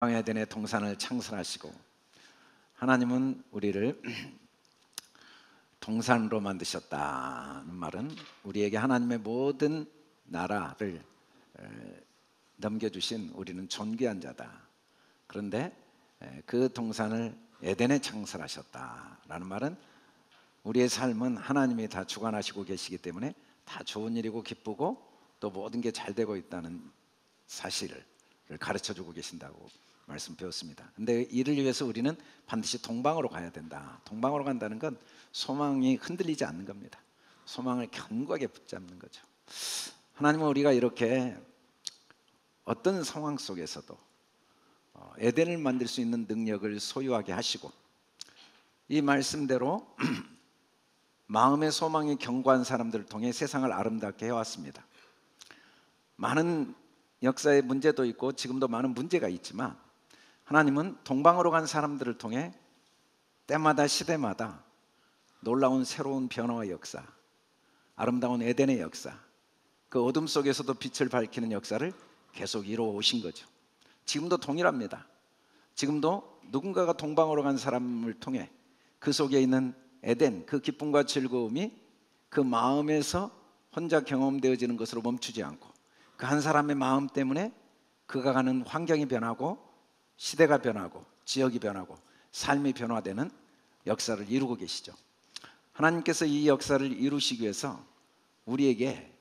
에덴의 동산을 창설하시고 하나님은 우리를 동산으로 만드셨다는 말은 우리에게 하나님의 모든 나라를 넘겨주신 우리는 존귀한 자다. 그런데 그 동산을 에덴에 창설하셨다라는 말은 우리의 삶은 하나님이 다 주관하시고 계시기 때문에 다 좋은 일이고 기쁘고 또 모든 게 잘 되고 있다는 사실을 가르쳐주고 계신다고 말씀 배웠습니다. 근데 이를 위해서 우리는 반드시 동방으로 가야 된다. 동방으로 간다는 건 소망이 흔들리지 않는 겁니다. 소망을 견고하게 붙잡는 거죠. 하나님은 우리가 이렇게 어떤 상황 속에서도 에덴을 만들 수 있는 능력을 소유하게 하시고 이 말씀대로 마음의 소망이 견고한 사람들을 통해 세상을 아름답게 해왔습니다. 많은 역사의 문제도 있고 지금도 많은 문제가 있지만 하나님은 동방으로 간 사람들을 통해 때마다 시대마다 놀라운 새로운 변화의 역사, 아름다운 에덴의 역사, 그 어둠 속에서도 빛을 밝히는 역사를 계속 이루어 오신 거죠. 지금도 동일합니다. 지금도 누군가가 동방으로 간 사람을 통해 그 속에 있는 에덴, 그 기쁨과 즐거움이 그 마음에서 혼자 경험되어지는 것으로 멈추지 않고 그 한 사람의 마음 때문에 그가 가는 환경이 변하고 시대가 변하고 지역이 변하고 삶이 변화되는 역사를 이루고 계시죠. 하나님께서 이 역사를 이루시기 위해서 우리에게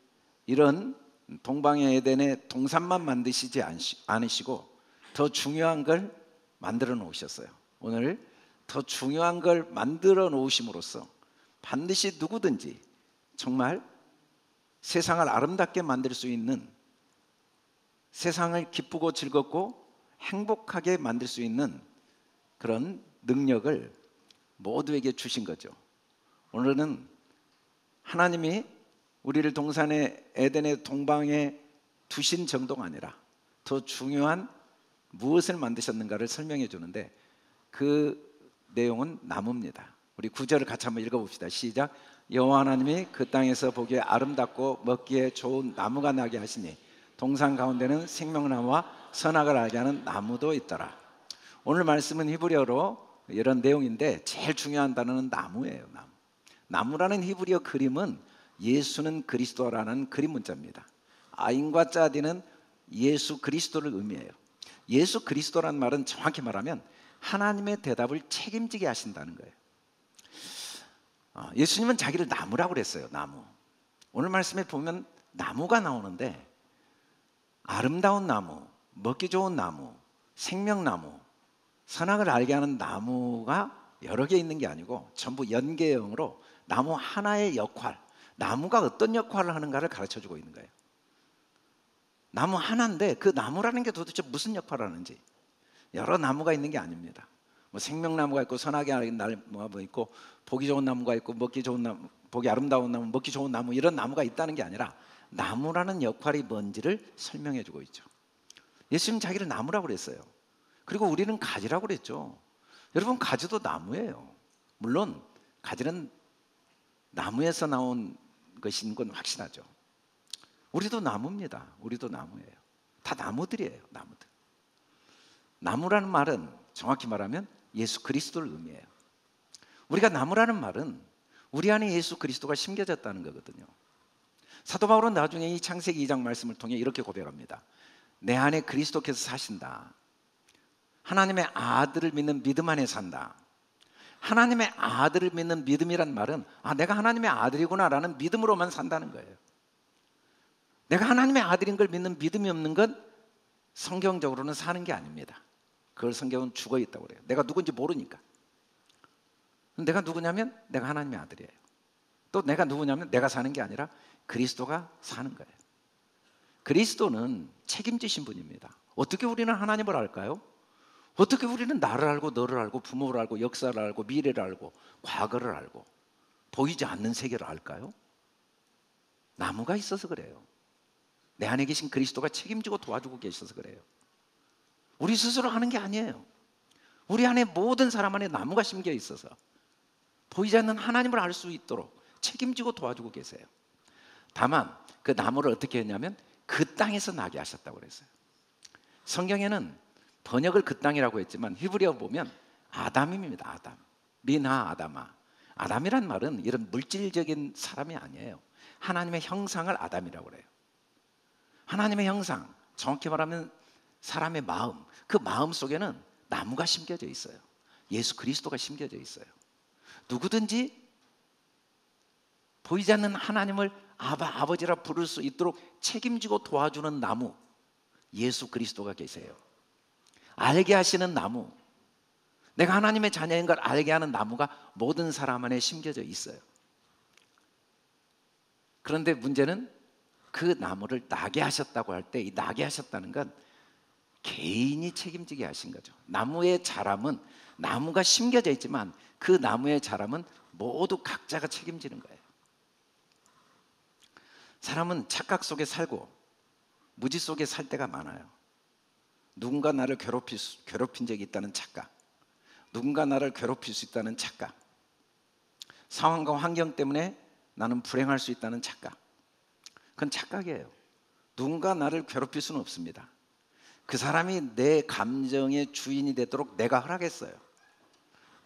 이런 동방의 에덴의 동산만 만드시지 않으시고 더 중요한 걸 만들어 놓으셨어요. 오늘 더 중요한 걸 만들어 놓으심으로써 반드시 누구든지 정말 세상을 아름답게 만들 수 있는, 세상을 기쁘고 즐겁고 행복하게 만들 수 있는 그런 능력을 모두에게 주신 거죠. 오늘은 하나님이 우리를 동산의 에덴의 동방에 두신 정도가 아니라 더 중요한 무엇을 만드셨는가를 설명해 주는데 그 내용은 나무입니다. 우리 9절을 같이 한번 읽어봅시다. 시작. 여호와 하나님이 그 땅에서 보기에 아름답고 먹기에 좋은 나무가 나게 하시니 동산 가운데는 생명나무와 선악을 알게 하는 나무도 있더라. 오늘 말씀은 히브리어로 이런 내용인데 제일 중요한 단어는 나무예요. 나무라는 히브리어 그림은 예수는 그리스도라는 그림 문자입니다. 아인과 짜디는 예수 그리스도를 의미해요. 예수 그리스도란 말은 정확히 말하면 하나님의 대답을 책임지게 하신다는 거예요. 예수님은 자기를 나무라고 그랬어요. 나무. 오늘 말씀에 보면 나무가 나오는데 아름다운 나무, 먹기 좋은 나무, 생명나무, 선악을 알게 하는 나무가 여러 개 있는 게 아니고 전부 연계형으로 나무 하나의 역할, 나무가 어떤 역할을 하는가를 가르쳐주고 있는 거예요. 나무 하나인데 그 나무라는 게 도대체 무슨 역할을 하는지, 여러 나무가 있는 게 아닙니다. 뭐 생명나무가 있고 선악의 나무가 있고 보기 좋은 나무가 있고 먹기 좋은 나무, 보기 아름다운 나무, 먹기 좋은 나무, 이런 나무가 있다는 게 아니라 나무라는 역할이 뭔지를 설명해 주고 있죠. 예수님 자기를 나무라고 그랬어요. 그리고 우리는 가지라고 그랬죠. 여러분, 가지도 나무예요. 물론 가지는 나무에서 나온 것인 건 확실하죠. 우리도 나무입니다. 우리도 나무예요. 다 나무들이에요. 나무들. 나무라는 말은 정확히 말하면 예수 그리스도를 의미해요. 우리가 나무라는 말은 우리 안에 예수 그리스도가 심겨졌다는 거거든요. 사도 바울은 나중에 이 창세기 2장 말씀을 통해 이렇게 고백합니다. 내 안에 그리스도께서 사신다. 하나님의 아들을 믿는 믿음 안에 산다. 하나님의 아들을 믿는 믿음이란 말은 내가 하나님의 아들이구나 라는 믿음으로만 산다는 거예요. 내가 하나님의 아들인 걸 믿는 믿음이 없는 건 성경적으로는 사는 게 아닙니다. 그걸 성경은 죽어 있다고 그래요. 내가 누군지 모르니까. 내가 누구냐면 내가 하나님의 아들이에요. 또 내가 누구냐면 내가 사는 게 아니라 그리스도가 사는 거예요. 그리스도는 책임지신 분입니다. 어떻게 우리는 하나님을 알까요? 어떻게 우리는 나를 알고 너를 알고 부모를 알고 역사를 알고 미래를 알고 과거를 알고 보이지 않는 세계를 알까요? 나무가 있어서 그래요. 내 안에 계신 그리스도가 책임지고 도와주고 계셔서 그래요. 우리 스스로 하는 게 아니에요. 우리 안에 모든 사람 안에 나무가 심겨 있어서 보이지 않는 하나님을 알 수 있도록 책임지고 도와주고 계세요. 다만 그 나무를 어떻게 했냐면 그 땅에서 나게 하셨다고 그랬어요. 성경에는 번역을 그 땅이라고 했지만 히브리어 보면 아담입니다. 아담. 미나 아담아. 아담이란 말은 이런 물질적인 사람이 아니에요. 하나님의 형상을 아담이라고 그래요. 하나님의 형상, 정확히 말하면 사람의 마음, 그 마음 속에는 나무가 심겨져 있어요. 예수 그리스도가 심겨져 있어요. 누구든지 보이지 않는 하나님을 아버지라 부를 수 있도록 책임지고 도와주는 나무, 예수 그리스도가 계세요. 알게 하시는 나무, 내가 하나님의 자녀인 걸 알게 하는 나무가 모든 사람 안에 심겨져 있어요. 그런데 문제는 그 나무를 나게 하셨다고 할 때, 이 나게 하셨다는 건 개인이 책임지게 하신 거죠. 나무의 자람은 나무가 심겨져 있지만 그 나무의 자람은 모두 각자가 책임지는 거예요. 사람은 착각 속에 살고 무지 속에 살 때가 많아요. 누군가 나를 괴롭힌 적이 있다는 착각, 누군가 나를 괴롭힐 수 있다는 착각, 상황과 환경 때문에 나는 불행할 수 있다는 착각, 그건 착각이에요. 누군가 나를 괴롭힐 수는 없습니다. 그 사람이 내 감정의 주인이 되도록 내가 허락했어요.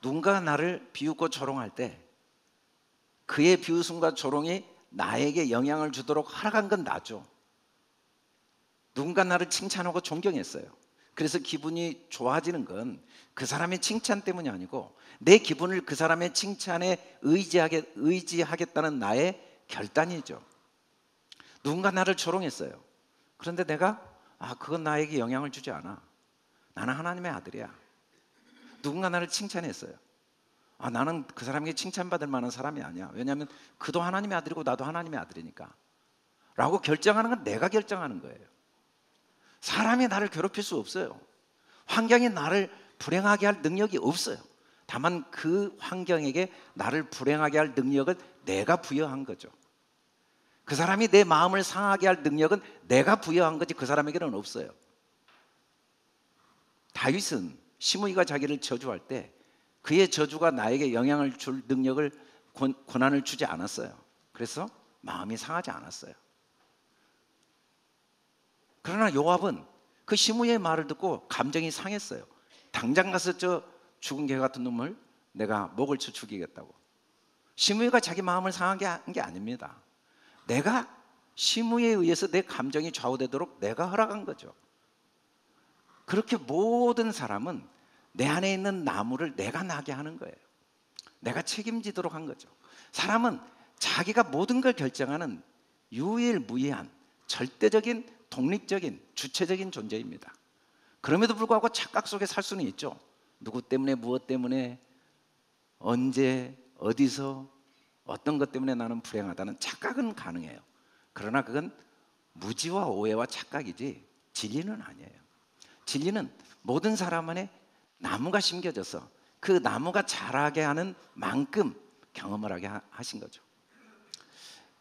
누군가 나를 비웃고 조롱할 때 그의 비웃음과 조롱이 나에게 영향을 주도록 허락한 건 나죠. 누군가 나를 칭찬하고 존경했어요. 그래서 기분이 좋아지는 건 그 사람의 칭찬 때문이 아니고 내 기분을 그 사람의 칭찬에 의지하겠다는 나의 결단이죠. 누군가 나를 조롱했어요. 그런데 내가 그건 나에게 영향을 주지 않아. 나는 하나님의 아들이야. 누군가 나를 칭찬했어요. 나는 그 사람에게 칭찬받을 만한 사람이 아니야. 왜냐하면 그도 하나님의 아들이고 나도 하나님의 아들이니까 라고 결정하는 건 내가 결정하는 거예요. 사람이 나를 괴롭힐 수 없어요. 환경이 나를 불행하게 할 능력이 없어요. 다만 그 환경에게 나를 불행하게 할 능력을 내가 부여한 거죠. 그 사람이 내 마음을 상하게 할 능력은 내가 부여한 거지 그 사람에게는 없어요. 다윗은 시므이가 자기를 저주할 때 그의 저주가 나에게 영향을 줄 능력을 권한을 주지 않았어요. 그래서 마음이 상하지 않았어요. 그러나 요압은 그 시므이의 말을 듣고 감정이 상했어요. 당장 가서 저 죽은 개 같은 놈을 내가 목을 쳐 죽이겠다고. 시므이가 자기 마음을 상하게 한 게 아닙니다. 내가 시므이에 의해서 내 감정이 좌우되도록 내가 허락한 거죠. 그렇게 모든 사람은 내 안에 있는 나무를 내가 나게 하는 거예요. 내가 책임지도록 한 거죠. 사람은 자기가 모든 걸 결정하는 유일무이한 절대적인 독립적인 주체적인 존재입니다. 그럼에도 불구하고 착각 속에 살 수는 있죠. 누구 때문에 무엇 때문에 언제 어디서 어떤 것 때문에 나는 불행하다는 착각은 가능해요. 그러나 그건 무지와 오해와 착각이지 진리는 아니에요. 진리는 모든 사람 안에 나무가 심겨져서 그 나무가 자라게 하는 만큼 경험을 하게 하신 거죠.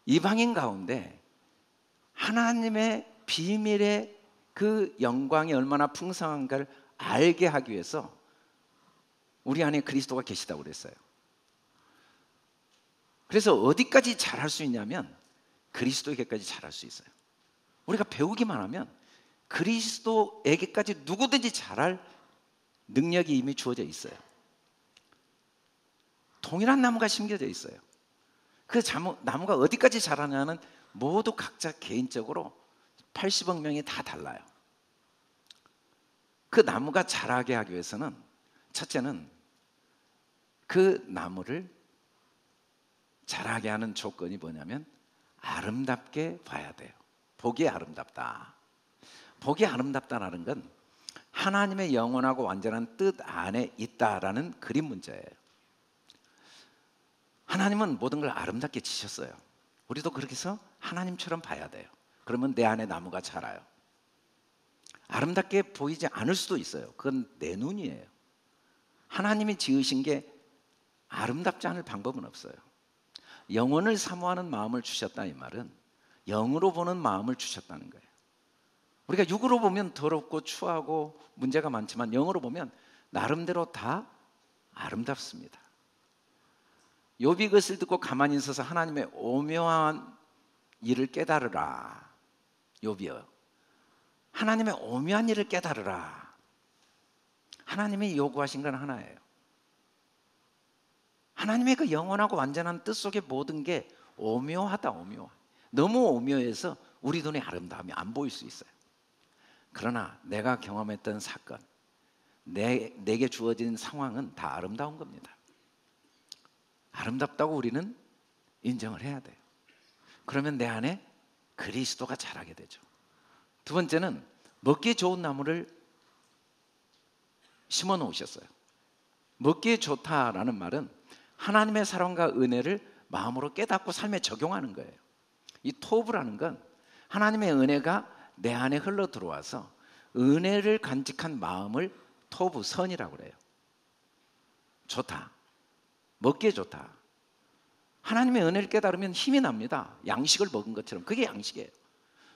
이방인 가운데 하나님의 비밀의 그 영광이 얼마나 풍성한가를 알게 하기 위해서 우리 안에 그리스도가 계시다고 그랬어요. 그래서 어디까지 잘할 수 있냐면 그리스도에게까지 잘할 수 있어요. 우리가 배우기만 하면 그리스도에게까지 누구든지 잘할 능력이 이미 주어져 있어요. 동일한 나무가 심겨져 있어요. 그 나무가 어디까지 자라냐는 모두 각자 개인적으로 80억 명이 다 달라요. 그 나무가 자라게 하기 위해서는 첫째는 그 나무를 자라게 하는 조건이 뭐냐면 아름답게 봐야 돼요. 보기 아름답다. 보기 아름답다라는 건 하나님의 영원하고 완전한 뜻 안에 있다라는 그림 문제예요. 하나님은 모든 걸 아름답게 지셨어요. 우리도 그렇게 해서 하나님처럼 봐야 돼요. 그러면 내 안에 나무가 자라요. 아름답게 보이지 않을 수도 있어요. 그건 내 눈이에요. 하나님이 지으신 게 아름답지 않을 방법은 없어요. 영혼을 사모하는 마음을 주셨다 이 말은 영으로 보는 마음을 주셨다는 거예요. 우리가 육으로 보면 더럽고 추하고 문제가 많지만 영으로 보면 나름대로 다 아름답습니다. 욥이 그것을 듣고 가만히 있어서 하나님의 오묘한 일을 깨달으라. 욥이요. 하나님의 오묘한 일을 깨달으라. 하나님이 요구하신 건 하나예요. 하나님의 그 영원하고 완전한 뜻 속에 모든 게 오묘하다, 오묘. 너무 오묘해서 우리 눈에 아름다움이 안 보일 수 있어요. 그러나 내가 경험했던 사건, 내게 주어진 상황은 다 아름다운 겁니다. 아름답다고 우리는 인정을 해야 돼요. 그러면 내 안에 그리스도가 자라게 되죠. 두 번째는 먹기 좋은 나무를 심어 놓으셨어요. 먹기에 좋다라는 말은 하나님의 사랑과 은혜를 마음으로 깨닫고 삶에 적용하는 거예요. 이 토부라는 건 하나님의 은혜가 내 안에 흘러 들어와서 은혜를 간직한 마음을 토부, 선이라고 그래요. 좋다. 먹기에 좋다. 하나님의 은혜를 깨달으면 힘이 납니다. 양식을 먹은 것처럼. 그게 양식이에요.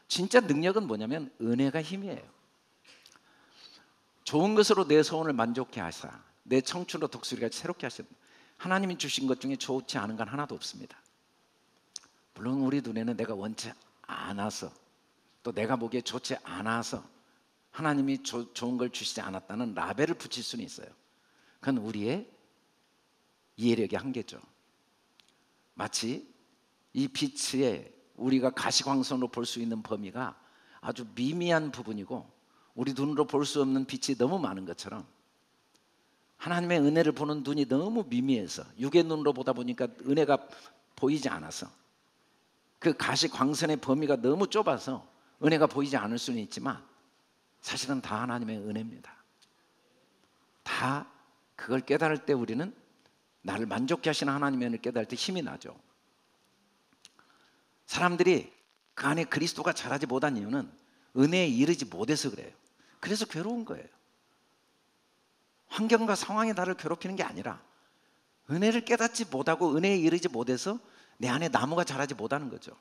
진짜 능력은 뭐냐면 은혜가 힘이에요. 좋은 것으로 내 소원을 만족해 하사 내 청춘으로 독수리가 새롭게 하신 하나님이 주신 것 중에 좋지 않은 건 하나도 없습니다. 물론 우리 눈에는 내가 원치 않아서 또 내가 보기에 좋지 않아서 하나님이 좋은 걸 주시지 않았다는 라벨을 붙일 수는 있어요. 그건 우리의 이해력의 한계죠. 마치 이 빛에 우리가 가시광선으로 볼 수 있는 범위가 아주 미미한 부분이고 우리 눈으로 볼 수 없는 빛이 너무 많은 것처럼 하나님의 은혜를 보는 눈이 너무 미미해서 육의 눈으로 보다 보니까 은혜가 보이지 않아서 그 가시광선의 범위가 너무 좁아서 은혜가 보이지 않을 수는 있지만 사실은 다 하나님의 은혜입니다. 다 그걸 깨달을 때 우리는 나를 만족해 하시는 하나님의 은혜를 깨달을 때 힘이 나죠. 사람들이 그 안에 그리스도가 자라지 못한 이유는 은혜에 이르지 못해서 그래요. 그래서 괴로운 거예요. 환경과 상황이 나를 괴롭히는 게 아니라 은혜를 깨닫지 못하고 은혜에 이르지 못해서 내 안에 나무가 자라지 못하는 거죠.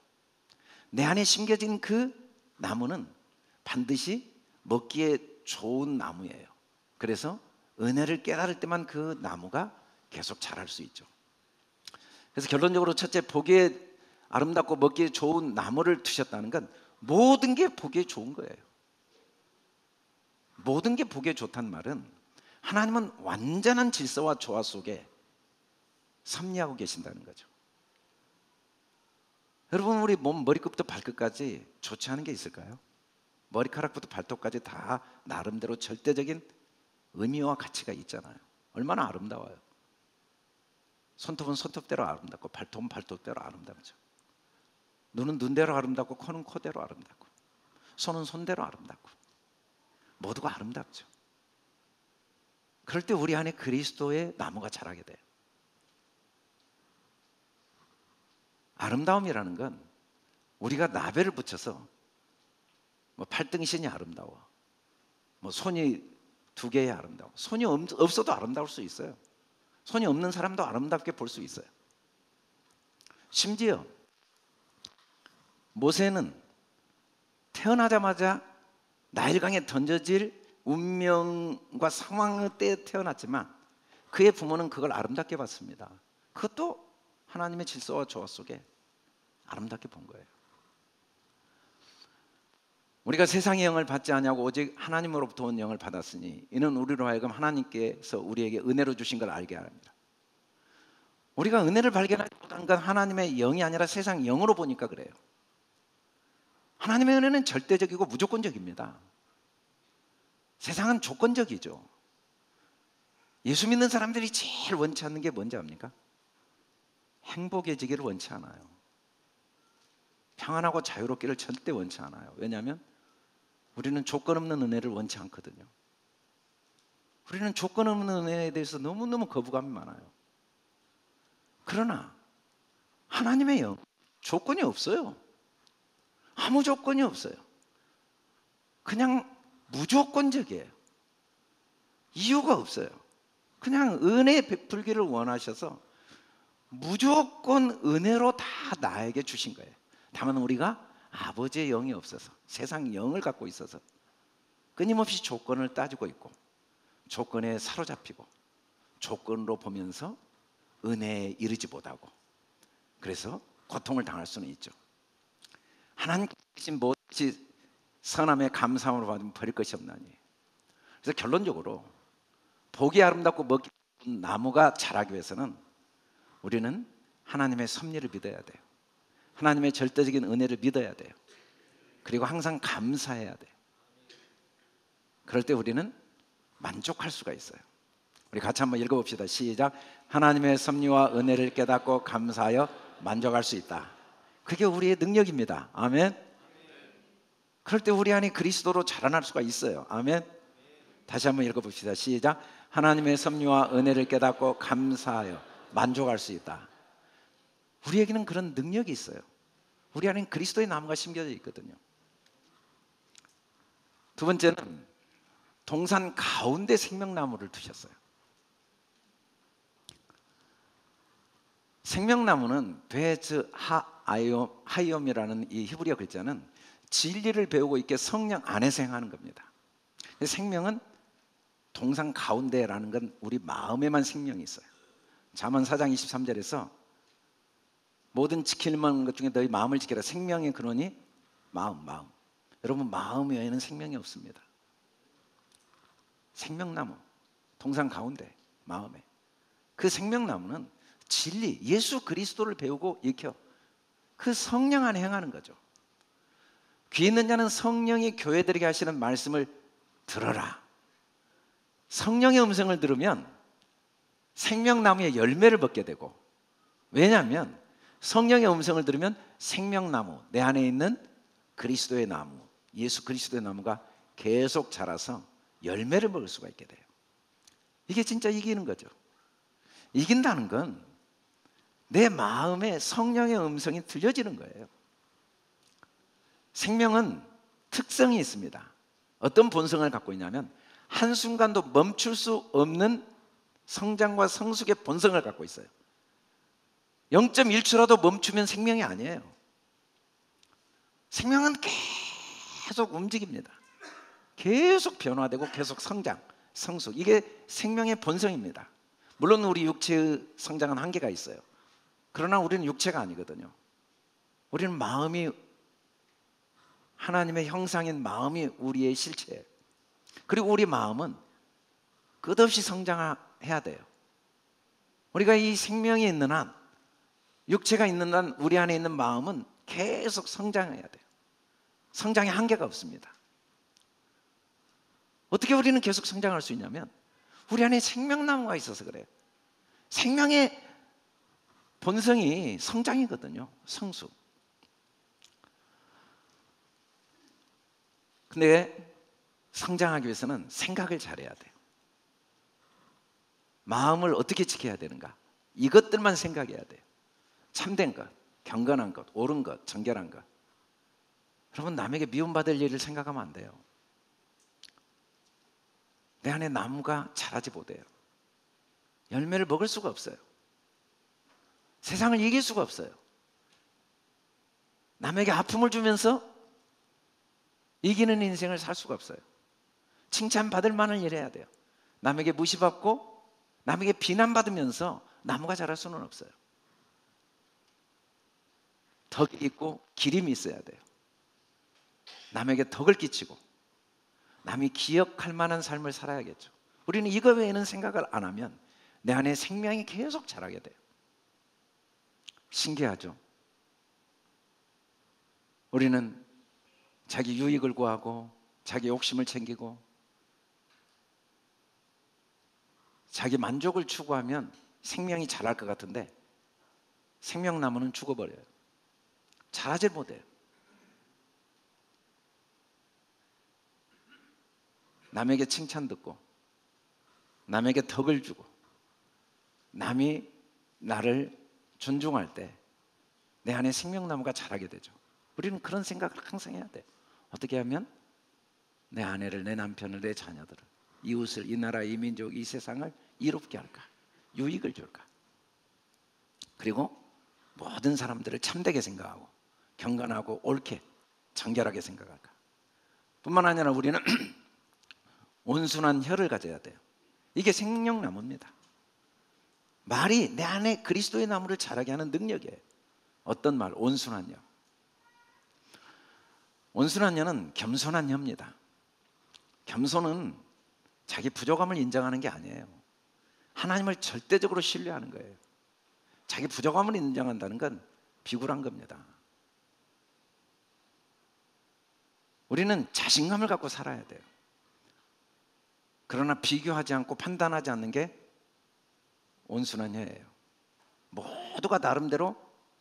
내 안에 심겨진 그 나무는 반드시 먹기에 좋은 나무예요. 그래서 은혜를 깨달을 때만 그 나무가 계속 자랄 수 있죠. 그래서 결론적으로 첫째, 보기에 아름답고 먹기에 좋은 나무를 두셨다는 건 모든 게 보기에 좋은 거예요. 모든 게 보기에 좋다는 말은 하나님은 완전한 질서와 조화 속에 섭리하고 계신다는 거죠. 여러분, 우리 몸 머리끝부터 발끝까지 좋지 않은 게 있을까요? 머리카락부터 발톱까지 다 나름대로 절대적인 의미와 가치가 있잖아요. 얼마나 아름다워요. 손톱은 손톱대로 아름답고 발톱은 발톱대로 아름답죠. 눈은 눈대로 아름답고 코는 코대로 아름답고 손은 손대로 아름답고 모두가 아름답죠. 그럴 때 우리 안에 그리스도의 나무가 자라게 돼요. 아름다움이라는 건 우리가 라벨을 붙여서 뭐 팔등신이 아름다워, 뭐 손이 두 개의 아름다워. 손이 없어도 아름다울 수 있어요. 손이 없는 사람도 아름답게 볼 수 있어요. 심지어 모세는 태어나자마자 나일강에 던져질 운명과 상황 때에 태어났지만 그의 부모는 그걸 아름답게 봤습니다. 그것도 하나님의 질서와 조화 속에 아름답게 본 거예요. 우리가 세상의 영을 받지 아니하고 오직 하나님으로부터 온 영을 받았으니 이는 우리로 하여금 하나님께서 우리에게 은혜로 주신 걸 알게 합니다. 우리가 은혜를 발견하지 못한 건 하나님의 영이 아니라 세상 영으로 보니까 그래요. 하나님의 은혜는 절대적이고 무조건적입니다. 세상은 조건적이죠. 예수 믿는 사람들이 제일 원치 않는 게 뭔지 압니까? 행복해지기를 원치 않아요. 평안하고 자유롭기를 절대 원치 않아요. 왜냐하면 우리는 조건 없는 은혜를 원치 않거든요. 우리는 조건 없는 은혜에 대해서 너무너무 거부감이 많아요. 그러나 하나님의 영, 조건이 없어요. 아무 조건이 없어요. 그냥 무조건적이에요. 이유가 없어요. 그냥 은혜 베풀기를 원하셔서 무조건 은혜로 다 나에게 주신 거예요. 다만 우리가 아버지의 영이 없어서 세상 영을 갖고 있어서 끊임없이 조건을 따지고 있고 조건에 사로잡히고 조건으로 보면서 은혜에 이르지 못하고 그래서 고통을 당할 수는 있죠. 하나님께서 주신 무엇이 선함의 감사함으로 받으면 버릴 것이 없나니. 그래서 결론적으로 보기 아름답고 먹기 좋은 나무가 자라기 위해서는 우리는 하나님의 섭리를 믿어야 돼요. 하나님의 절대적인 은혜를 믿어야 돼요. 그리고 항상 감사해야 돼요. 그럴 때 우리는 만족할 수가 있어요. 우리 같이 한번 읽어봅시다. 시작. 하나님의 섭리와 은혜를 깨닫고 감사하여 만족할 수 있다. 그게 우리의 능력입니다. 아멘. 그럴 때 우리 안에 그리스도로 자라날 수가 있어요. 아멘. 다시 한번 읽어봅시다. 시작. 하나님의 섭리와 은혜를 깨닫고 감사하여 만족할 수 있다. 우리에게는 그런 능력이 있어요. 우리 안에는 그리스도의 나무가 심겨져 있거든요. 두 번째는 동산 가운데 생명나무를 두셨어요. 생명나무는 베즈 하이옴이라는 이 히브리어 글자는 진리를 배우고 있게 성령 안에서 행하는 겁니다. 생명은 동산 가운데라는 건 우리 마음에만 생명이 있어요. 잠언 4장 23절에서 모든 지킬 만한 것 중에 너희 마음을 지키라. 생명의 근원이 마음. 여러분, 마음 외에는 생명이 없습니다. 생명나무, 동산 가운데 마음에, 그 생명나무는 진리, 예수 그리스도를 배우고 익혀 그 성령 안에 행하는 거죠. 귀 있는 자는 성령이 교회들에게 하시는 말씀을 들어라. 성령의 음성을 들으면 생명나무의 열매를 먹게 되고, 왜냐하면 성령의 음성을 들으면 생명나무, 내 안에 있는 그리스도의 나무, 예수 그리스도의 나무가 계속 자라서 열매를 먹을 수가 있게 돼요. 이게 진짜 이기는 거죠. 이긴다는 건 내 마음에 성령의 음성이 들려지는 거예요. 생명은 특성이 있습니다. 어떤 본성을 갖고 있냐면 한순간도 멈출 수 없는 성장과 성숙의 본성을 갖고 있어요. 0.1초라도 멈추면 생명이 아니에요. 생명은 계속 움직입니다. 계속 변화되고 계속 성장, 성숙. 이게 생명의 본성입니다. 물론 우리 육체의 성장은 한계가 있어요. 그러나 우리는 육체가 아니거든요. 우리는 마음이, 하나님의 형상인 마음이 우리의 실체예요. 그리고 우리 마음은 끝없이 성장해야 돼요. 우리가 이 생명이 있는 한, 육체가 있는 한 우리 안에 있는 마음은 계속 성장해야 돼요. 성장에 한계가 없습니다. 어떻게 우리는 계속 성장할 수 있냐면 우리 안에 생명나무가 있어서 그래요. 생명의 본성이 성장이거든요. 성숙. 근데 성장하기 위해서는 생각을 잘해야 돼요. 마음을 어떻게 지켜야 되는가? 이것들만 생각해야 돼요. 참된 것, 경건한 것, 옳은 것, 정결한 것. 여러분, 남에게 미움받을 일을 생각하면 안 돼요. 내 안에 나무가 자라지 못해요. 열매를 먹을 수가 없어요. 세상을 이길 수가 없어요. 남에게 아픔을 주면서 이기는 인생을 살 수가 없어요. 칭찬받을 만한 일 해야 돼요. 남에게 무시받고 남에게 비난받으면서 나무가 자랄 수는 없어요. 덕이 있고 기림이 있어야 돼요. 남에게 덕을 끼치고 남이 기억할 만한 삶을 살아야겠죠. 우리는 이거 외에는 생각을 안 하면 내 안에 생명이 계속 자라게 돼요. 신기하죠? 우리는 자기 유익을 구하고 자기 욕심을 챙기고 자기 만족을 추구하면 생명이 자랄 것 같은데 생명나무는 죽어버려요. 자라질 못해요. 남에게 칭찬 듣고 남에게 덕을 주고 남이 나를 존중할 때 내 안에 생명나무가 자라게 되죠. 우리는 그런 생각을 항상 해야 돼. 어떻게 하면 내 아내를, 내 남편을, 내 자녀들을, 이웃을, 이 나라, 이 민족, 이 세상을 이롭게 할까? 유익을 줄까? 그리고 모든 사람들을 참되게 생각하고 경건하고 옳게 정결하게 생각할까? 뿐만 아니라 우리는 온순한 혀를 가져야 돼요. 이게 생명나무입니다. 말이 내 안에 그리스도의 나무를 자라게 하는 능력이에요. 어떤 말? 온순한 혀. 온순한 혀는 겸손한 혀입니다. 겸손은 자기 부족함을 인정하는 게 아니에요. 하나님을 절대적으로 신뢰하는 거예요. 자기 부족함을 인정한다는 건 비굴한 겁니다. 우리는 자신감을 갖고 살아야 돼요. 그러나 비교하지 않고 판단하지 않는 게 온순한 혀예요. 모두가 나름대로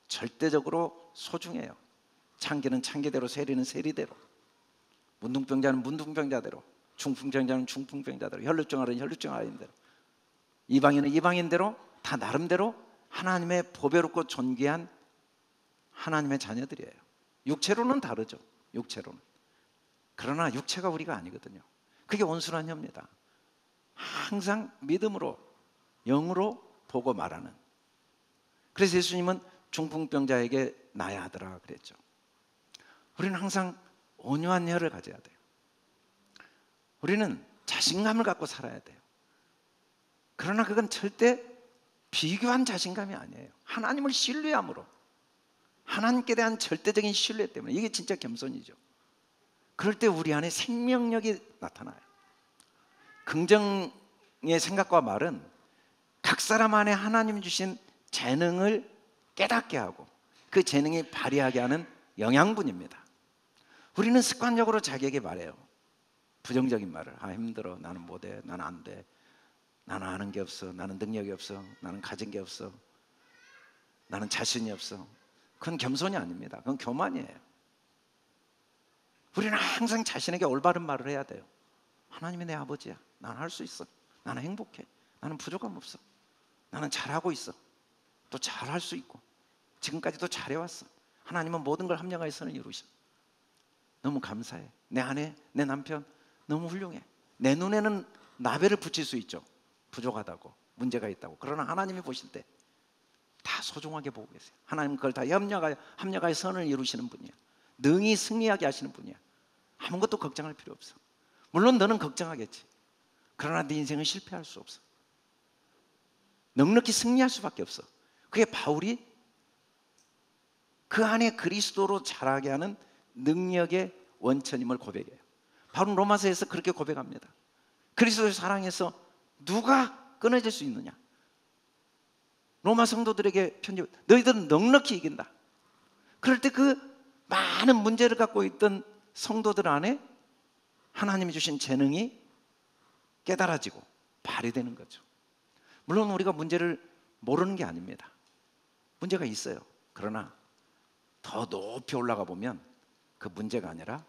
절대적으로 소중해요. 창기는 창기대로, 세리는 세리대로, 문둥병자는 문둥병자대로, 중풍병자는 중풍병자대로, 혈루증아리는 혈루증아리대로, 이방인은 이방인대로 다 나름대로 하나님의 보배롭고 존귀한 하나님의 자녀들이에요. 육체로는 다르죠. 육체로는. 그러나 육체가 우리가 아니거든요. 그게 온순한 혀입니다. 항상 믿음으로, 영으로 보고 말하는. 그래서 예수님은 중풍병자에게 나야 하더라 그랬죠. 우리는 항상 온유한 혀를 가져야 돼요. 우리는 자신감을 갖고 살아야 돼요. 그러나 그건 절대 비교한 자신감이 아니에요. 하나님을 신뢰함으로, 하나님께 대한 절대적인 신뢰 때문에. 이게 진짜 겸손이죠. 그럴 때 우리 안에 생명력이 나타나요. 긍정의 생각과 말은 각 사람 안에 하나님 주신 재능을 깨닫게 하고 그 재능이 발휘하게 하는 영양분입니다. 우리는 습관적으로 자기에게 말해요. 부정적인 말을. 힘들어, 나는 못해, 나는 안 돼, 나는 아는 게 없어, 나는 능력이 없어, 나는 가진 게 없어, 나는 자신이 없어. 그건 겸손이 아닙니다. 그건 교만이에요. 우리는 항상 자신에게 올바른 말을 해야 돼요. 하나님이 내 아버지야. 나는 할 수 있어. 나는 행복해. 나는 부족함 없어. 나는 잘하고 있어. 또 잘할 수 있고 지금까지도 잘해왔어. 하나님은 모든 걸 합력하여 선을 이루셔. 너무 감사해. 내 아내, 내 남편 너무 훌륭해. 내 눈에는 나벨을 붙일 수 있죠. 부족하다고, 문제가 있다고. 그러나 하나님이 보실 때 다 소중하게 보고 계세요. 하나님은 그걸 다 합력하여 선을 이루시는 분이야. 능히 승리하게 하시는 분이야. 아무것도 걱정할 필요 없어. 물론 너는 걱정하겠지. 그러나 네 인생은 실패할 수 없어. 넉넉히 승리할 수밖에 없어. 그게 바울이 그 안에 그리스도로 자라게 하는 능력의 원천임을 고백해요. 바울은 로마서에서 그렇게 고백합니다. 그리스도의 사랑에서 누가 끊어질 수 있느냐? 로마 성도들에게 편지, 너희들은 넉넉히 이긴다. 그럴 때 그 많은 문제를 갖고 있던 성도들 안에 하나님이 주신 재능이 깨달아지고 발휘되는 거죠. 물론 우리가 문제를 모르는 게 아닙니다. 문제가 있어요. 그러나 더 높이 올라가 보면 그 문제가 아니라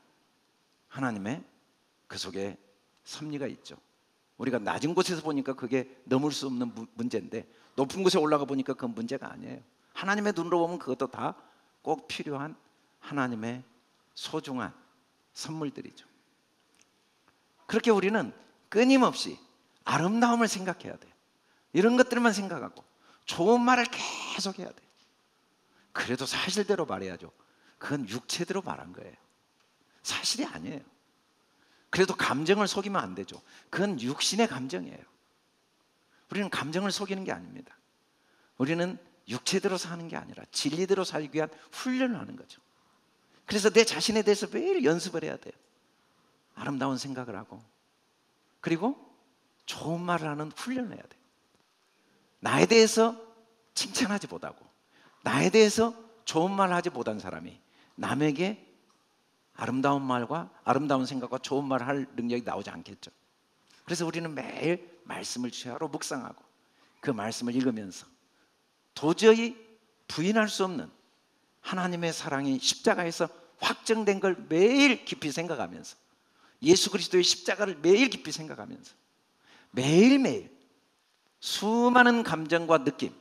하나님의 그 속에 섭리가 있죠. 우리가 낮은 곳에서 보니까 그게 넘을 수 없는 문제인데 높은 곳에 올라가 보니까 그건 문제가 아니에요. 하나님의 눈으로 보면 그것도 다 꼭 필요한 하나님의 소중한 선물들이죠. 그렇게 우리는 끊임없이 아름다움을 생각해야 돼요. 이런 것들만 생각하고 좋은 말을 계속 해야 돼요. 그래도 사실대로 말해야죠. 그건 육체대로 말한 거예요. 사실이 아니에요. 그래도 감정을 속이면 안 되죠. 그건 육신의 감정이에요. 우리는 감정을 속이는 게 아닙니다. 우리는 육체대로 사는 게 아니라 진리대로 살기 위한 훈련을 하는 거죠. 그래서 내 자신에 대해서 매일 연습을 해야 돼요. 아름다운 생각을 하고 그리고 좋은 말을 하는 훈련을 해야 돼요. 나에 대해서 칭찬하지 못하고 나에 대해서 좋은 말을 하지 못한 사람이 남에게 아름다운 말과 아름다운 생각과 좋은 말을 할 능력이 나오지 않겠죠. 그래서 우리는 매일 말씀을 취하로 묵상하고 그 말씀을 읽으면서 도저히 부인할 수 없는 하나님의 사랑이 십자가에서 확정된 걸 매일 깊이 생각하면서 예수 그리스도의 십자가를 매일 깊이 생각하면서 매일매일 수많은 감정과 느낌,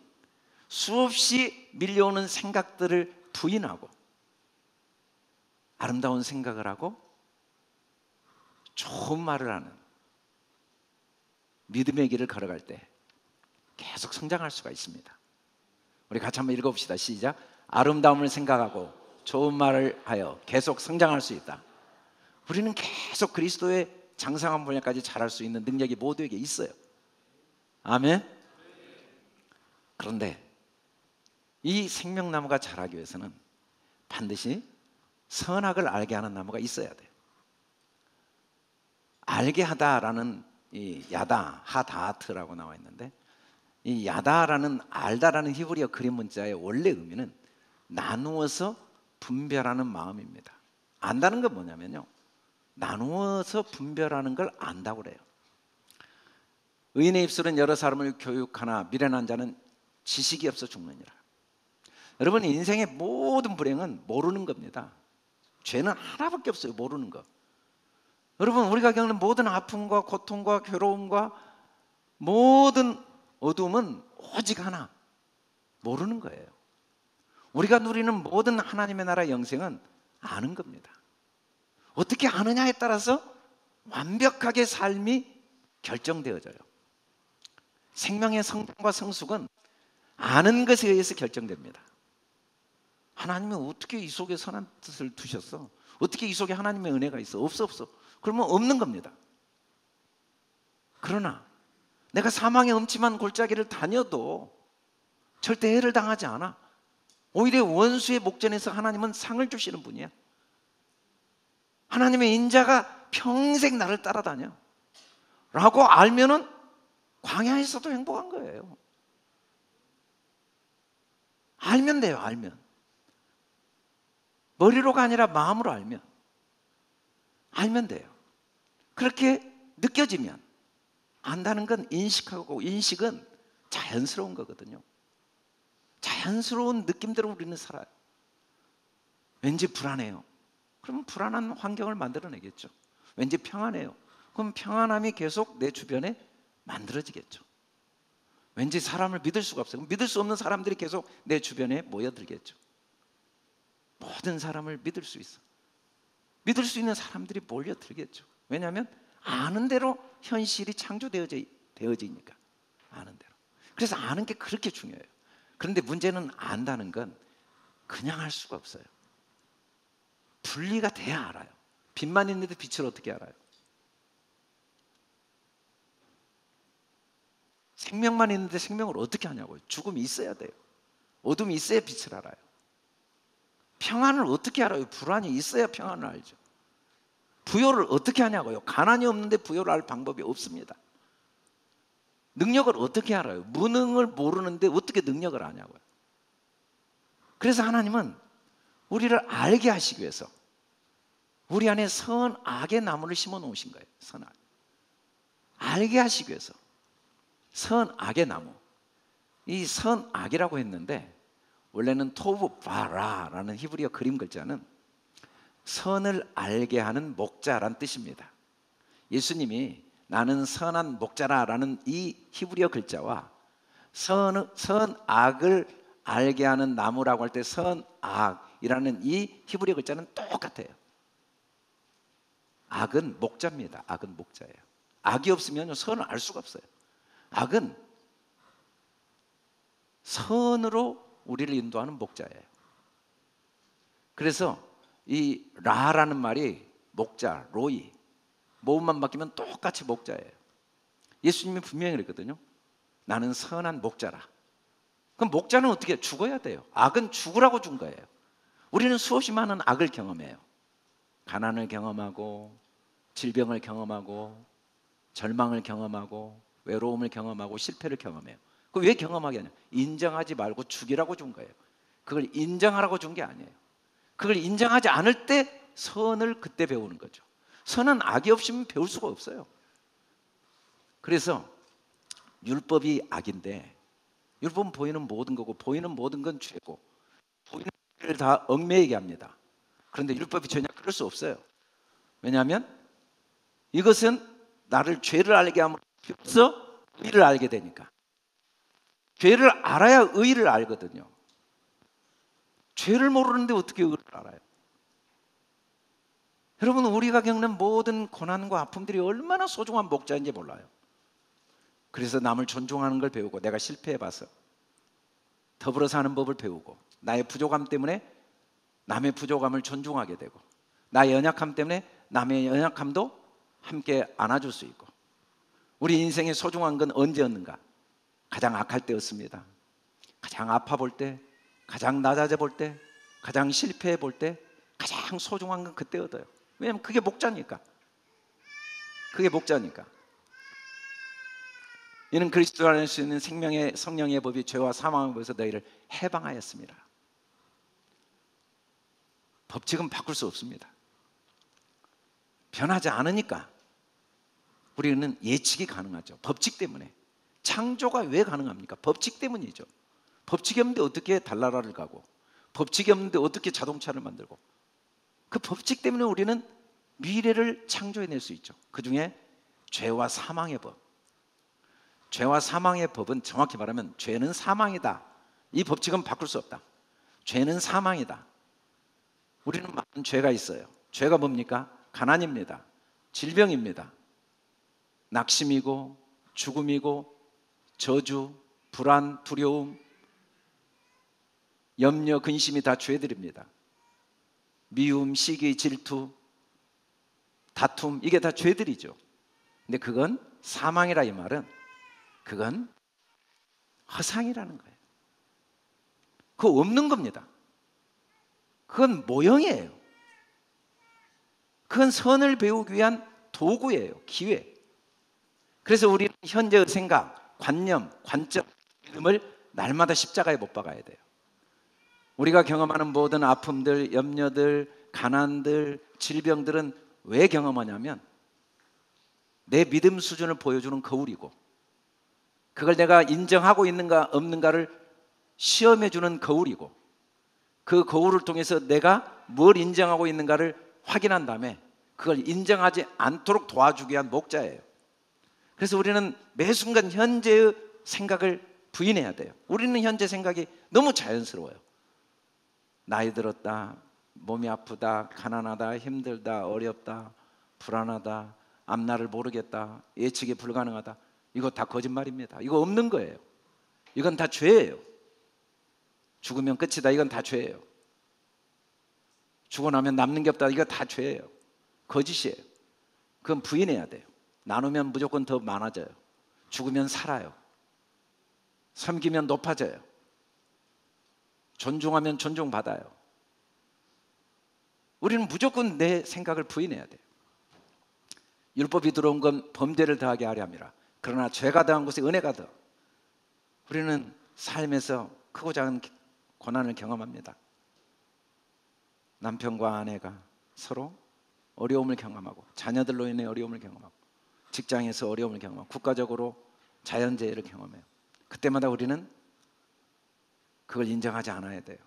수없이 밀려오는 생각들을 부인하고 아름다운 생각을 하고 좋은 말을 하는 믿음의 길을 걸어갈 때 계속 성장할 수가 있습니다. 우리 같이 한번 읽어봅시다. 시작. 아름다움을 생각하고 좋은 말을 하여 계속 성장할 수 있다. 우리는 계속 그리스도의 장성한 분야까지 자랄 수 있는 능력이 모두에게 있어요. 아멘. 그런데 이 생명나무가 자라기 위해서는 반드시 선악을 알게 하는 나무가 있어야 돼요. 알게 하다라는 이 야다, 하다트라고 나와 있는데, 이 야다라는 알다라는 히브리어 그림 문자의 원래 의미는 나누어서 분별하는 마음입니다. 안다는 건 뭐냐면요, 나누어서 분별하는 걸 안다고 그래요. 의인의 입술은 여러 사람을 교육하나 미련한 자는 지식이 없어 죽느니라. 여러분, 인생의 모든 불행은 모르는 겁니다. 죄는 하나밖에 없어요, 모르는 거. 여러분, 우리가 겪는 모든 아픔과 고통과 괴로움과 모든 어둠은 오직 하나, 모르는 거예요. 우리가 누리는 모든 하나님의 나라 영생은 아는 겁니다. 어떻게 아느냐에 따라서 완벽하게 삶이 결정되어져요. 생명의 성장과 성숙은 아는 것에 의해서 결정됩니다. 하나님은 어떻게 이 속에 선한 뜻을 두셨어? 어떻게 이 속에 하나님의 은혜가 있어? 없어. 그러면 없는 겁니다. 그러나 내가 사망의 음침한 골짜기를 다녀도 절대 해를 당하지 않아. 오히려 원수의 목전에서 하나님은 상을 주시는 분이야. 하나님의 인자가 평생 나를 따라다녀 라고 알면은 광야에서도 행복한 거예요. 알면 돼요. 알면. 머리로가 아니라 마음으로 알면 돼요. 그렇게 느껴지면, 안다는 건 인식하고, 인식은 자연스러운 거거든요. 자연스러운 느낌대로 우리는 살아요. 왠지 불안해요. 그러면 불안한 환경을 만들어내겠죠. 왠지 평안해요. 그럼 평안함이 계속 내 주변에 만들어지겠죠. 왠지 사람을 믿을 수가 없어요. 그럼 믿을 수 없는 사람들이 계속 내 주변에 모여들겠죠. 모든 사람을 믿을 수 있어. 믿을 수 있는 사람들이 몰려들겠죠. 왜냐하면 아는 대로 현실이 창조되어지니까. 아는 대로. 그래서 아는 게 그렇게 중요해요. 그런데 문제는 안다는 건 그냥 할 수가 없어요. 분리가 돼야 알아요. 빛만 있는데 빛을 어떻게 알아요? 생명만 있는데 생명을 어떻게 하냐고요. 죽음이 있어야 돼요. 어둠이 있어야 빛을 알아요. 평안을 어떻게 알아요? 불안이 있어야 평안을 알죠. 부요를 어떻게 하냐고요. 가난이 없는데 부요를 알 방법이 없습니다. 능력을 어떻게 알아요? 무능을 모르는데 어떻게 능력을 아냐고요. 그래서 하나님은 우리를 알게 하시기 위해서 우리 안에 선악의 나무를 심어 놓으신 거예요. 선악. 알게 하시기 위해서 선악의 나무. 이 선악이라고 했는데 원래는 토브 바라라는 히브리어 그림 글자는 선을 알게 하는 목자란 뜻입니다. 예수님이 나는 선한 목자라라는 이 히브리어 글자와 선악을 알게 하는 나무라고 할 때 선악이라는 이 히브리어 글자는 똑같아요. 악은 목자입니다. 악은 목자예요. 악이 없으면 선을 알 수가 없어요. 악은 선으로 우리를 인도하는 목자예요. 그래서 이 라라는 말이 목자, 로이, 모음만 바뀌면 똑같이 목자예요. 예수님이 분명히 그랬거든요. 나는 선한 목자라. 그럼 목자는 어떻게 해요? 죽어야 돼요. 악은 죽으라고 준 거예요. 우리는 수없이 많은 악을 경험해요. 가난을 경험하고 질병을 경험하고 절망을 경험하고 외로움을 경험하고 실패를 경험해요. 그거 왜 경험하게 하냐? 인정하지 말고 죽이라고 준 거예요. 그걸 인정하라고 준 게 아니에요. 그걸 인정하지 않을 때 선을 그때 배우는 거죠. 선은 악이 없으면 배울 수가 없어요. 그래서 율법이 악인데 율법은 보이는 모든 거고 보이는 모든 건 죄고 보이는 것을 다 얽매이게 합니다. 그런데 율법이 전혀 그럴 수 없어요. 왜냐하면 이것은 나를 죄를 알게 함으로써 의를 알게 되니까. 죄를 알아야 의를 알거든요. 죄를 모르는데 어떻게 의를 알아요? 여러분, 우리가 겪는 모든 고난과 아픔들이 얼마나 소중한 목자인지 몰라요. 그래서 남을 존중하는 걸 배우고 내가 실패해봐서 더불어 사는 법을 배우고 나의 부족함 때문에 남의 부족함을 존중하게 되고 나의 연약함 때문에 남의 연약함도 함께 안아줄 수 있고 우리 인생의 소중한 건 언제였는가? 가장 악할 때였습니다. 가장 아파 볼 때, 가장 낮아져 볼 때, 가장 실패해 볼 때 가장 소중한 건 그때 얻어요. 왜냐하면 그게 목자니까. 그게 목자니까. 이는 그리스도 안에서 있는 생명의 성령의 법이 죄와 사망의 법에서 너희를 해방하였습니다. 법칙은 바꿀 수 없습니다. 변하지 않으니까 우리는 예측이 가능하죠. 법칙 때문에. 창조가 왜 가능합니까? 법칙 때문이죠. 법칙이 없는데 어떻게 달나라를 가고, 법칙이 없는데 어떻게 자동차를 만들고, 그 법칙 때문에 우리는 미래를 창조해낼 수 있죠. 그 중에 죄와 사망의 법. 죄와 사망의 법은 정확히 말하면 죄는 사망이다. 이 법칙은 바꿀 수 없다. 죄는 사망이다. 우리는 많은 죄가 있어요. 죄가 뭡니까? 가난입니다. 질병입니다. 낙심이고 죽음이고 저주, 불안, 두려움, 염려, 근심이 다 죄들입니다. 미움, 시기, 질투, 다툼, 이게 다 죄들이죠. 근데 그건 사망이라 이 말은 그건 허상이라는 거예요. 그거 없는 겁니다. 그건 모형이에요. 그건 선을 배우기 위한 도구예요. 기회. 그래서 우리는 현재의 생각, 관념, 관점, 믿음을 날마다 십자가에 못 박아야 돼요. 우리가 경험하는 모든 아픔들, 염려들, 가난들, 질병들은 왜 경험하냐면 내 믿음 수준을 보여주는 거울이고, 그걸 내가 인정하고 있는가 없는가를 시험해주는 거울이고, 그 거울을 통해서 내가 뭘 인정하고 있는가를 확인한 다음에 그걸 인정하지 않도록 도와주기 위한 목자예요. 그래서 우리는 매 순간 현재의 생각을 부인해야 돼요. 우리는 현재 생각이 너무 자연스러워요. 나이 들었다, 몸이 아프다, 가난하다, 힘들다, 어렵다, 불안하다, 앞날을 모르겠다, 예측이 불가능하다. 이거 다 거짓말입니다. 이거 없는 거예요. 이건 다 죄예요. 죽으면 끝이다. 이건 다 죄예요. 죽고 나면 남는 게 없다. 이거 다 죄예요. 거짓이에요. 그건 부인해야 돼요. 나누면 무조건 더 많아져요. 죽으면 살아요. 섬기면 높아져요. 존중하면 존중받아요. 우리는 무조건 내 생각을 부인해야 돼요. 율법이 들어온 건 범죄를 더하게 하려 함이라. 그러나 죄가 더한 곳에 은혜가 더. 우리는 삶에서 크고 작은 고난을 경험합니다. 남편과 아내가 서로 어려움을 경험하고, 자녀들로 인해 어려움을 경험하고, 직장에서 어려움을 경험하고, 국가적으로 자연재해를 경험해요. 그때마다 우리는 그걸 인정하지 않아야 돼요.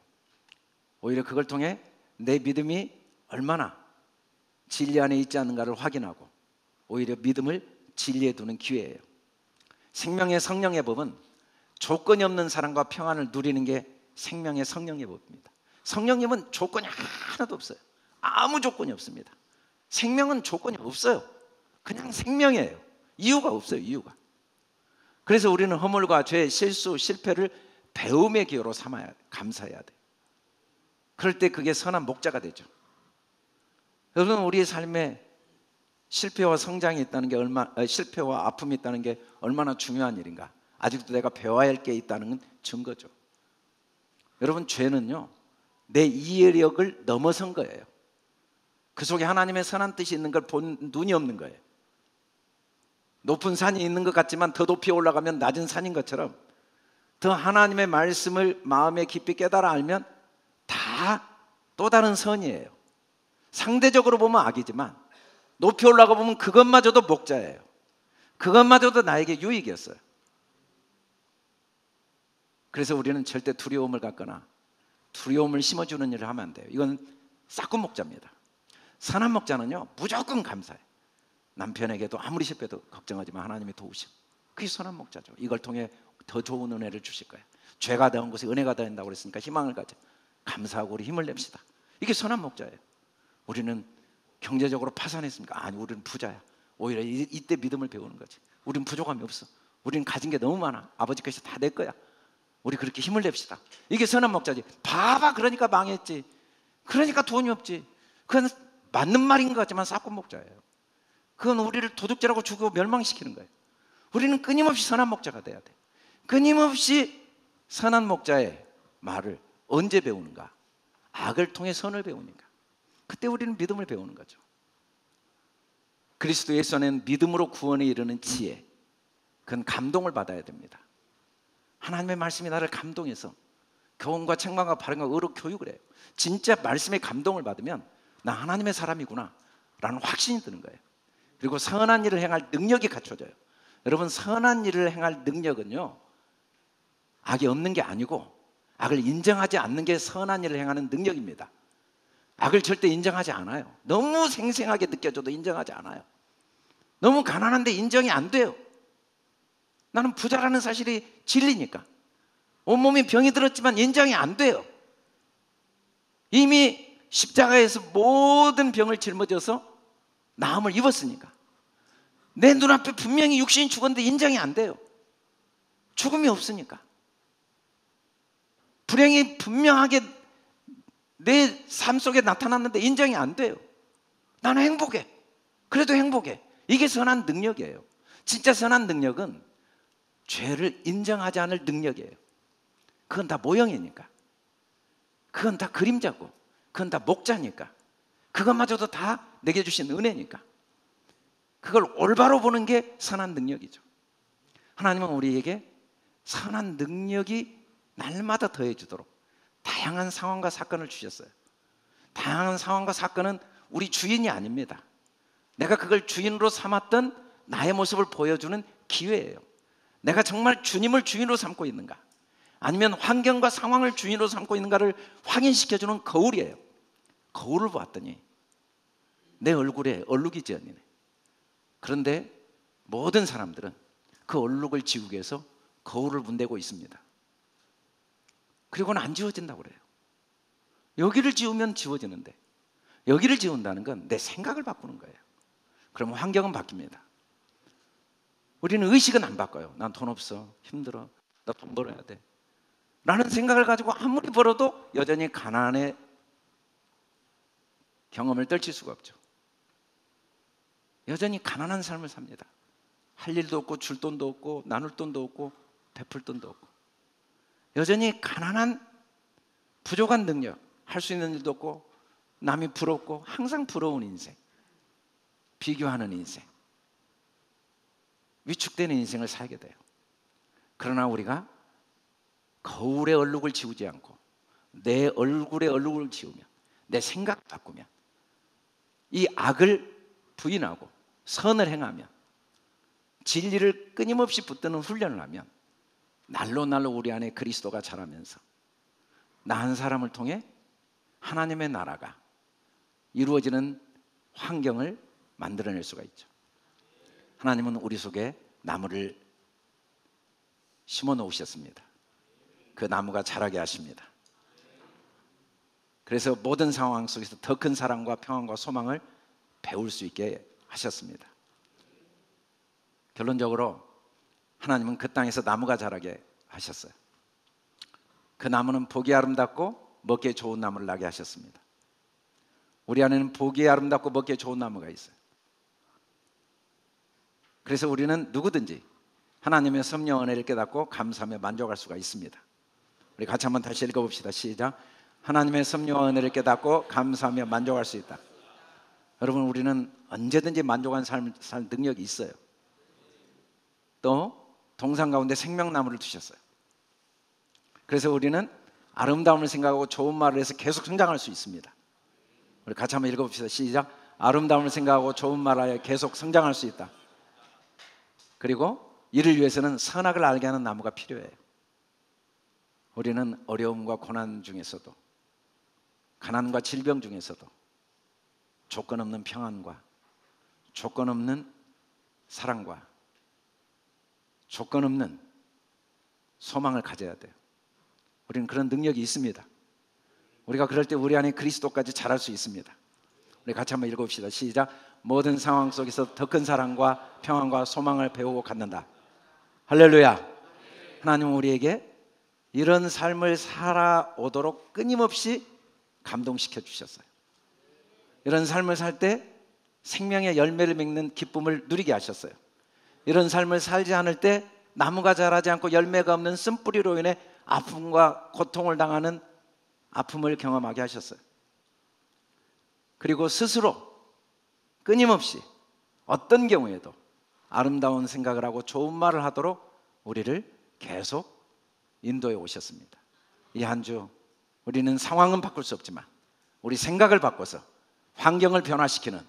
오히려 그걸 통해 내 믿음이 얼마나 진리 안에 있지 않는가를 확인하고, 오히려 믿음을 진리에 두는 기회예요. 생명의 성령의 법은 조건이 없는 사랑과 평안을 누리는 게 생명의 성령의 법입니다. 성령의 법은 조건이 하나도 없어요. 아무 조건이 없습니다. 생명은 조건이 없어요. 그냥 생명이에요. 이유가 없어요. 이유가. 그래서 우리는 허물과 죄, 실수, 실패를 배움의 기회로 삼아야 돼. 감사해야 돼. 그럴 때 그게 선한 목자가 되죠. 여러분, 우리의 삶에 실패와 성장이 있다는 게 실패와 아픔이 있다는 게 얼마나 중요한 일인가. 아직도 내가 배워야 할 게 있다는 건 증거죠. 여러분, 죄는요, 내 이해력을 넘어선 거예요. 그 속에 하나님의 선한 뜻이 있는 걸 본 눈이 없는 거예요. 높은 산이 있는 것 같지만 더 높이 올라가면 낮은 산인 것처럼, 더 하나님의 말씀을 마음에 깊이 깨달아 알면 다 또 다른 선이에요. 상대적으로 보면 악이지만 높이 올라가 보면 그것마저도 목자예요. 그것마저도 나에게 유익이었어요. 그래서 우리는 절대 두려움을 갖거나 두려움을 심어주는 일을 하면 안 돼요. 이건 싹군 목자입니다. 선한 목자는요, 무조건 감사해. 남편에게도 아무리 실패도 걱정하지만 하나님이 도우시고, 그게 선한 목자죠. 이걸 통해 더 좋은 은혜를 주실 거예요. 죄가 더한 곳에 은혜가 더한다고 그랬으니까 희망을 가져 감사하고 우리 힘을 냅시다. 이게 선한 목자예요. 우리는 경제적으로 파산했습니까? 아니, 우리는 부자야. 오히려 이때 믿음을 배우는 거지. 우리는 부족함이 없어. 우리는 가진 게 너무 많아. 아버지 것이 다 내 거야. 우리 그렇게 힘을 냅시다. 이게 선한 목자지. 봐봐, 그러니까 망했지. 그러니까 돈이 없지. 그건 맞는 말인 것 같지만 싹군 목자예요. 그건 우리를 도둑질하고 죽이고 멸망시키는 거예요. 우리는 끊임없이 선한 목자가 돼야 돼. 끊임없이 선한 목자의 말을 언제 배우는가? 악을 통해 선을 배우니까. 그때 우리는 믿음을 배우는 거죠. 그리스도 예수 안에는 믿음으로 구원에 이르는 지혜, 그건 감동을 받아야 됩니다. 하나님의 말씀이 나를 감동해서 교훈과 책망과 바른과 의로 교육을 해요. 진짜 말씀에 감동을 받으면 나 하나님의 사람이구나 라는 확신이 드는 거예요. 그리고 선한 일을 행할 능력이 갖춰져요. 여러분, 선한 일을 행할 능력은요, 악이 없는 게 아니고 악을 인정하지 않는 게 선한 일을 행하는 능력입니다. 악을 절대 인정하지 않아요. 너무 생생하게 느껴져도 인정하지 않아요. 너무 가난한데 인정이 안 돼요. 나는 부자라는 사실이 진리니까. 온몸에 병이 들었지만 인정이 안 돼요. 이미 십자가에서 모든 병을 짊어져서 나음을 입었으니까. 내 눈앞에 분명히 육신이 죽었는데 인정이 안 돼요. 죽음이 없으니까. 불행이 분명하게 내 삶 속에 나타났는데 인정이 안 돼요. 나는 행복해. 그래도 행복해. 이게 선한 능력이에요. 진짜 선한 능력은 죄를 인정하지 않을 능력이에요. 그건 다 모형이니까. 그건 다 그림자고. 그건 다 목자니까. 그것마저도 다 내게 주신 은혜니까. 그걸 올바로 보는 게 선한 능력이죠. 하나님은 우리에게 선한 능력이 날마다 더해지도록 다양한 상황과 사건을 주셨어요. 다양한 상황과 사건은 우리 주인이 아닙니다. 내가 그걸 주인으로 삼았던 나의 모습을 보여주는 기회예요. 내가 정말 주님을 주인으로 삼고 있는가, 아니면 환경과 상황을 주인으로 삼고 있는가를 확인시켜주는 거울이에요. 거울을 보았더니 내 얼굴에 얼룩이 지었네. 그런데 모든 사람들은 그 얼룩을 지우기 위해서 거울을 문대고 있습니다. 그리고는 안 지워진다고 그래요. 여기를 지우면 지워지는데, 여기를 지운다는 건 내 생각을 바꾸는 거예요. 그러면 환경은 바뀝니다. 우리는 의식은 안 바꿔요. 난 돈 없어, 힘들어, 나 돈 벌어야 돼 라는 생각을 가지고 아무리 벌어도 여전히 가난의 경험을 떨칠 수가 없죠. 여전히 가난한 삶을 삽니다. 할 일도 없고 줄 돈도 없고 나눌 돈도 없고 베풀 돈도 없고, 여전히 가난한 부족한 능력, 할 수 있는 일도 없고 남이 부럽고 항상 부러운 인생, 비교하는 인생, 위축되는 인생을 살게 돼요. 그러나 우리가 거울의 얼룩을 지우지 않고 내 얼굴의 얼룩을 지우면, 내 생각 바꾸면, 이 악을 부인하고 선을 행하면, 진리를 끊임없이 붙드는 훈련을 하면 날로 우리 안에 그리스도가 자라면서 나 한 사람을 통해 하나님의 나라가 이루어지는 환경을 만들어낼 수가 있죠. 하나님은 우리 속에 나무를 심어 놓으셨습니다. 그 나무가 자라게 하십니다. 그래서 모든 상황 속에서 더 큰 사랑과 평안과 소망을 배울 수 있게 하셨습니다. 결론적으로 하나님은 그 땅에서 나무가 자라게 하셨어요. 그 나무는 보기 아름답고 먹기에 좋은 나무를 나게 하셨습니다. 우리 안에는 보기에 아름답고 먹기에 좋은 나무가 있어요. 그래서 우리는 누구든지 하나님의 섭리와 은혜를 깨닫고 감사하며 만족할 수가 있습니다. 우리 같이 한번 다시 읽어봅시다. 시작. 하나님의 섭리와 은혜를 깨닫고 감사하며 만족할 수 있다. 여러분, 우리는 언제든지 만족한 삶을 살 능력이 있어요. 또 동산 가운데 생명나무를 두셨어요. 그래서 우리는 아름다움을 생각하고 좋은 말을 해서 계속 성장할 수 있습니다. 우리 같이 한번 읽어봅시다. 시작. 아름다움을 생각하고 좋은 말을 하여 계속 성장할 수 있다. 그리고 이를 위해서는 선악을 알게 하는 나무가 필요해요. 우리는 어려움과 고난 중에서도, 가난과 질병 중에서도 조건 없는 평안과 조건 없는 사랑과 조건 없는 소망을 가져야 돼요. 우리는 그런 능력이 있습니다. 우리가 그럴 때 우리 안에 그리스도까지 자랄 수 있습니다. 우리 같이 한번 읽어봅시다. 시작. 모든 상황 속에서 더 큰 사랑과 평안과 소망을 배우고 갖는다. 할렐루야. 하나님은 우리에게 이런 삶을 살아오도록 끊임없이 감동시켜 주셨어요. 이런 삶을 살 때 생명의 열매를 맺는 기쁨을 누리게 하셨어요. 이런 삶을 살지 않을 때 나무가 자라지 않고 열매가 없는 쓴뿌리로 인해 아픔과 고통을 당하는 아픔을 경험하게 하셨어요. 그리고 스스로 끊임없이 어떤 경우에도 아름다운 생각을 하고 좋은 말을 하도록 우리를 계속 인도해 오셨습니다. 이 한 주 우리는 상황은 바꿀 수 없지만 우리 생각을 바꿔서 환경을 변화시키는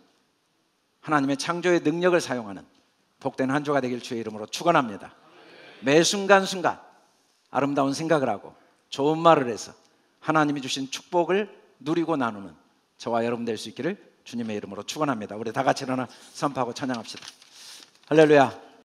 하나님의 창조의 능력을 사용하는 복된 한 주가 되길 주의 이름으로 축원합니다. 매 순간순간 아름다운 생각을 하고 좋은 말을 해서 하나님이 주신 축복을 누리고 나누는 저와 여러분 될 수 있기를 주님의 이름으로 축원합니다. 우리 다 같이 일어나 선포하고 찬양합시다. 할렐루야.